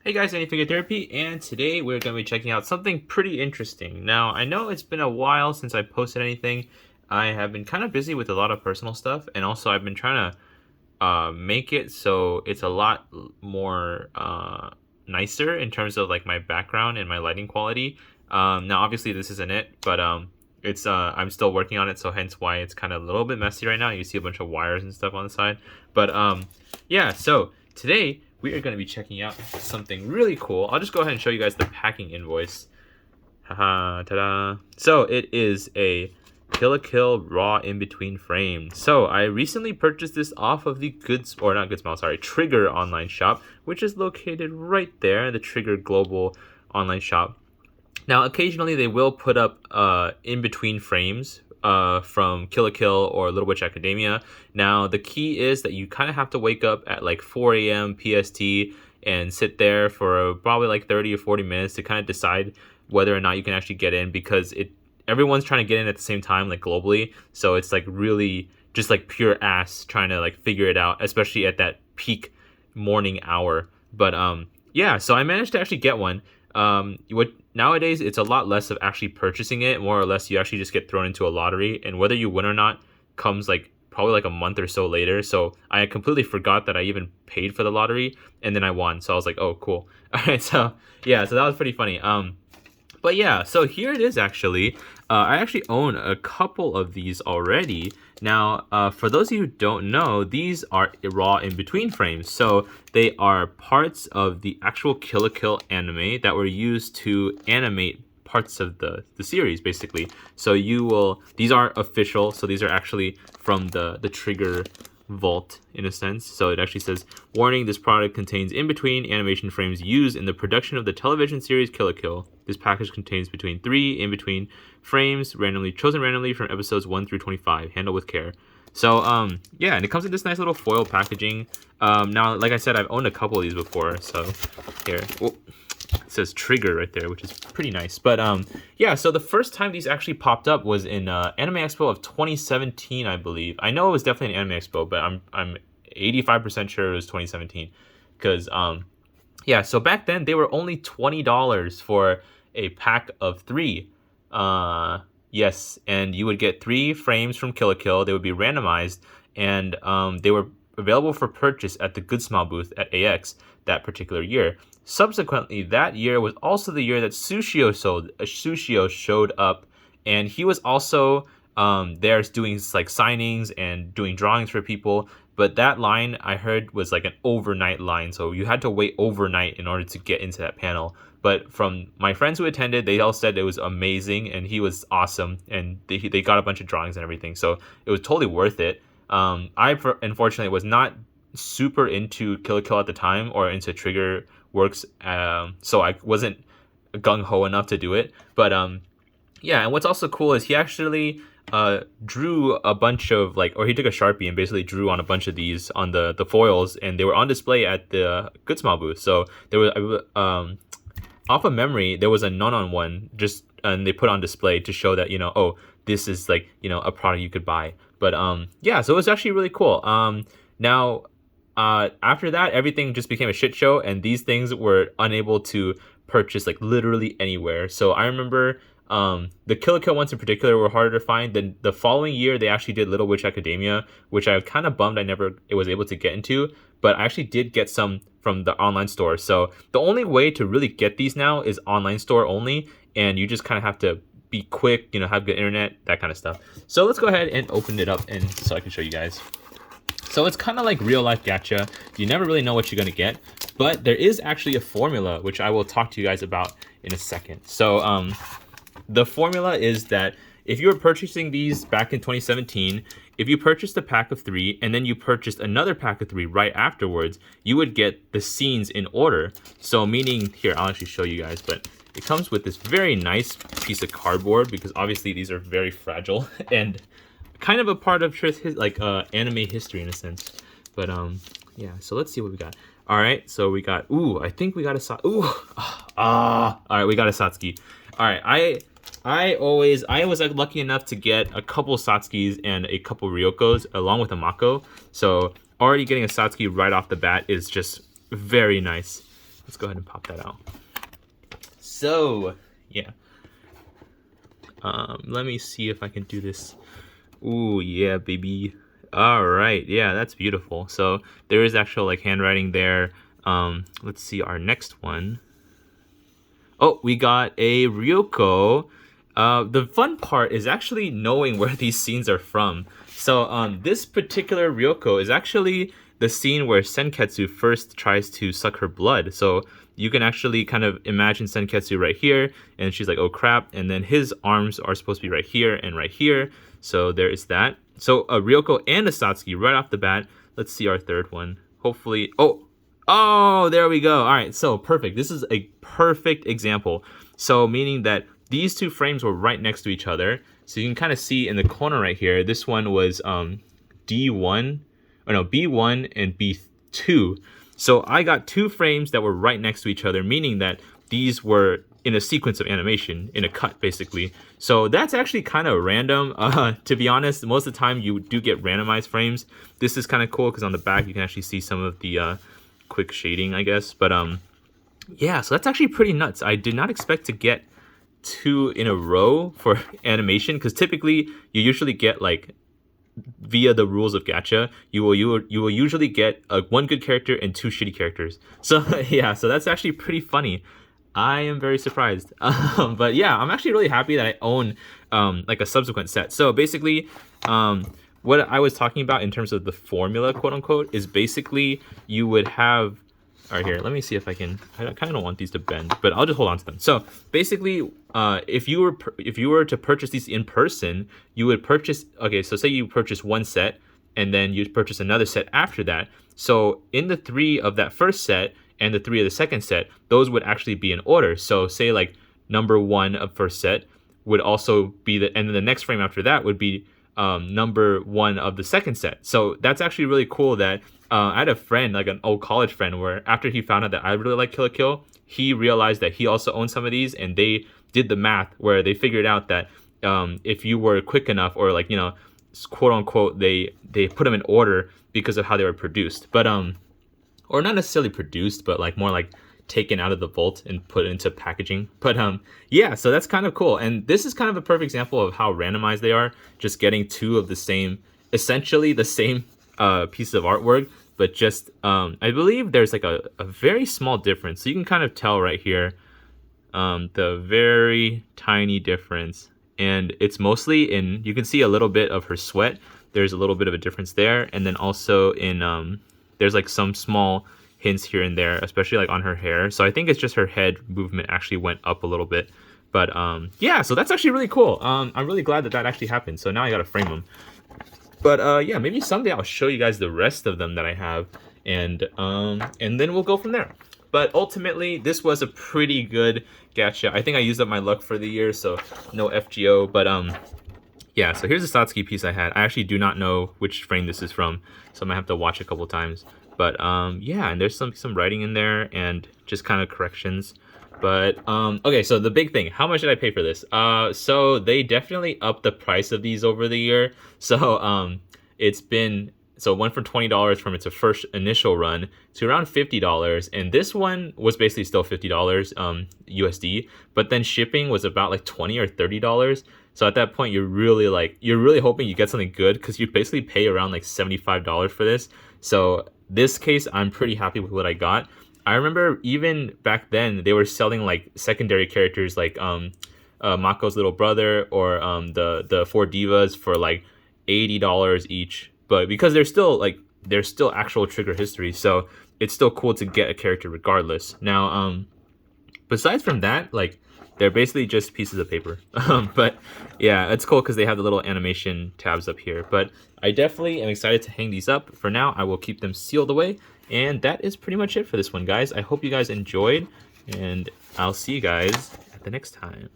Hey guys, Anyfinger Therapy, and today we're going to be checking out something pretty interesting. Now, I know it's been a while since I posted anything. I have been kind of busy with a lot of personal stuff, and also I've been trying to make it so it's a lot more nicer in terms of like my background and my lighting quality. Now, obviously, this isn't it, but it's I'm still working on it, so hence why it's kind of a little bit messy right now. You see a bunch of wires and stuff on the side, but yeah. So today we are going to be checking out something really cool. I'll just go ahead and show you guys the packing invoice. Haha, ta-da. So it is a Kill la Kill Raw in between frame. So I recently purchased this off of the Trigger online shop, which is located right there, the Trigger Global online shop. Now, occasionally they will put up in between frames from Kill la Kill or Little Witch Academia. Now, the key is that you kind of have to wake up at like 4 a.m. PST and sit there for probably like 30 or 40 minutes to kind of decide whether or not you can actually get in, because everyone's trying to get in at the same time, like globally. So it's like really just like pure ass trying to like figure it out, especially at that peak morning hour. But yeah, so I managed to actually get one. Nowadays it's a lot less of actually purchasing it. More or less you actually just get thrown into a lottery, and whether you win or not comes like probably like a month or so later. So I completely forgot that I even paid for the lottery, and then I won. So I was like, oh cool. All right, so yeah, so that was pretty funny. But yeah, so here it is actually. I actually own a couple of these already. Now, for those of you who don't know, these are raw in between frames. So they are parts of the actual Kill la Kill anime that were used to animate parts of the series, basically. So these aren't official, so these are actually from the Trigger vault in a sense. So it actually says, warning, this product contains in-between animation frames used in the production of the television series Kill la Kill. This package contains between 3 in-between frames chosen randomly from episodes 1 through 25. Handle with care. So yeah, and it comes in this nice little foil packaging. Now, like I said, I've owned a couple of these before, so here. Whoa. It says Trigger right there, which is pretty nice. But yeah, so the first time these actually popped up was in Anime Expo of 2017, I believe. I know it was definitely an Anime Expo, but I'm 85% sure it was 2017, because yeah, so back then they were only $20 for a pack of 3. Yes, and you would get 3 frames from Kill la Kill. They would be randomized, and they were available for purchase at the Good Smile booth at AX that particular year. Subsequently, that year was also the year that Sushio showed up, and he was also there doing like signings and doing drawings for people. But that line I heard was like an overnight line, so you had to wait overnight in order to get into that panel. But from my friends who attended, they all said it was amazing and he was awesome, and they got a bunch of drawings and everything, so it was totally worth it. Unfortunately was not super into Kill la Kill at the time or into Trigger works, so I wasn't gung-ho enough to do it. But yeah, and what's also cool is he actually drew a bunch of he took a Sharpie and basically drew on a bunch of these on the foils, and they were on display at the Good Smile booth. So there was off of memory, there was a Nonon one and they put on display to show that, oh, this is a product you could buy. But yeah, so it was actually really cool. Now after that, everything just became a shit show, and these things were unable to purchase literally anywhere. So I remember the Kill la Kill ones in particular were harder to find. Then the following year, they actually did Little Witch Academia, which I was kind of bummed it was able to get into, but I actually did get some from the online store. So the only way to really get these now is online store only, and you just kind of have to be quick, have good internet, that kind of stuff. So let's go ahead and open it up and so I can show you guys. So it's kind of like real life gacha. You never really know what you're going to get, but there is actually a formula, which I will talk to you guys about in a second. So the formula is that if you were purchasing these back in 2017, if you purchased a pack of 3 and then you purchased another pack of 3 right afterwards, you would get the scenes in order. So meaning, here, I'll actually show you guys, but it comes with this very nice piece of cardboard, because obviously these are very fragile and kind of a part of anime history in a sense. But yeah, so let's see what we got. All right, so we got, I think we got a all right, we got a Satsuki. All right, I was lucky enough to get a couple Satskis and a couple Ryokos along with a Mako. So already getting a Satsuki right off the bat is just very nice. let's go ahead and pop that out. So yeah, let me see if I can do this. Ooh, yeah, baby. All right, yeah, that's beautiful. So there is actual like handwriting there. Let's see our next one. Oh, we got a Ryoko. The fun part is actually knowing where these scenes are from. So this particular Ryoko is actually the scene where Senketsu first tries to suck her blood. So you can actually kind of imagine Senketsu right here, and she's like, oh crap, and then his arms are supposed to be right here and right here. So there is that. So a Ryoko and a Satsuki right off the bat. Let's see our third one. Hopefully, oh, there we go. All right, so perfect. This is a perfect example. So meaning that these two frames were right next to each other. So you can kind of see in the corner right here, this one was B1 and B2. So I got two frames that were right next to each other, meaning that these were in a sequence of animation, in a cut basically. So that's actually kind of random. To be honest, most of the time you do get randomized frames. This is kind of cool because on the back you can actually see some of the quick shading, I guess. But yeah, so that's actually pretty nuts. I did not expect to get two in a row for animation, because typically you usually get like, via the rules of gacha, you will usually get one good character and two shitty characters. So yeah, so that's actually pretty funny. I am very surprised. But yeah, I'm actually really happy that I own like a subsequent set. So basically, what I was talking about in terms of the formula, quote unquote, is basically you would have. All right, here, let me see if I can. I kind of don't want these to bend, but I'll just hold on to them. So basically, if you were to purchase these in person, you would purchase. Okay, so say you purchase one set, and then you purchase another set after that. So in the 3 of that first set and the 3 of the second set, those would actually be in order. So say like number 1 of first set would also be and then the next frame after that would be number 1 of the second set. So that's actually really cool that I had a friend, like an old college friend, where after he found out that I really like Kill la Kill, he realized that he also owned some of these, and they did the math where they figured out that if you were quick enough, or like, you know, quote unquote, they put them in order because of how they were produced, but or not necessarily produced, but like more like taken out of the vault and put into packaging. But yeah, so that's kind of cool, and this is kind of a perfect example of how randomized they are, just getting two of the same, essentially the same pieces of artwork, but just I believe there's like a very small difference. So you can kind of tell right here the very tiny difference, and it's mostly in, you can see a little bit of her sweat. There's a little bit of a difference there, and then also in there's like some small hints here and there, especially like on her hair. So I think it's just her head movement actually went up a little bit. But yeah, so that's actually really cool. I'm really glad that actually happened. So now I gotta frame them. But yeah, maybe someday I'll show you guys the rest of them that I have, and then we'll go from there. But ultimately, this was a pretty good gacha. I think I used up my luck for the year, so no FGO. But yeah, so here's the Satsuki piece I had. I actually do not know which frame this is from, so I might have to watch a couple times. But yeah, and there's some writing in there and just kind of corrections. But okay, so the big thing, how much did I pay for this? So they definitely upped the price of these over the year. So it's been, so it went from $20 from its first initial run to around $50, and this one was basically still $50 USD, but then shipping was about like $20 or $30. So at that point, you're really hoping you get something good, because you basically pay around like $75 for this. So this case, I'm pretty happy with what I got. I remember even back then they were selling like secondary characters like Mako's little brother, or the 4 divas for like $80 each. But because they're still actual Trigger history, so it's still cool to get a character regardless. Now, besides from that, like, they're basically just pieces of paper. But yeah, it's cool because they have the little animation tabs up here. But I definitely am excited to hang these up. For now, I will keep them sealed away. And that is pretty much it for this one, guys. I hope you guys enjoyed, and I'll see you guys at the next time.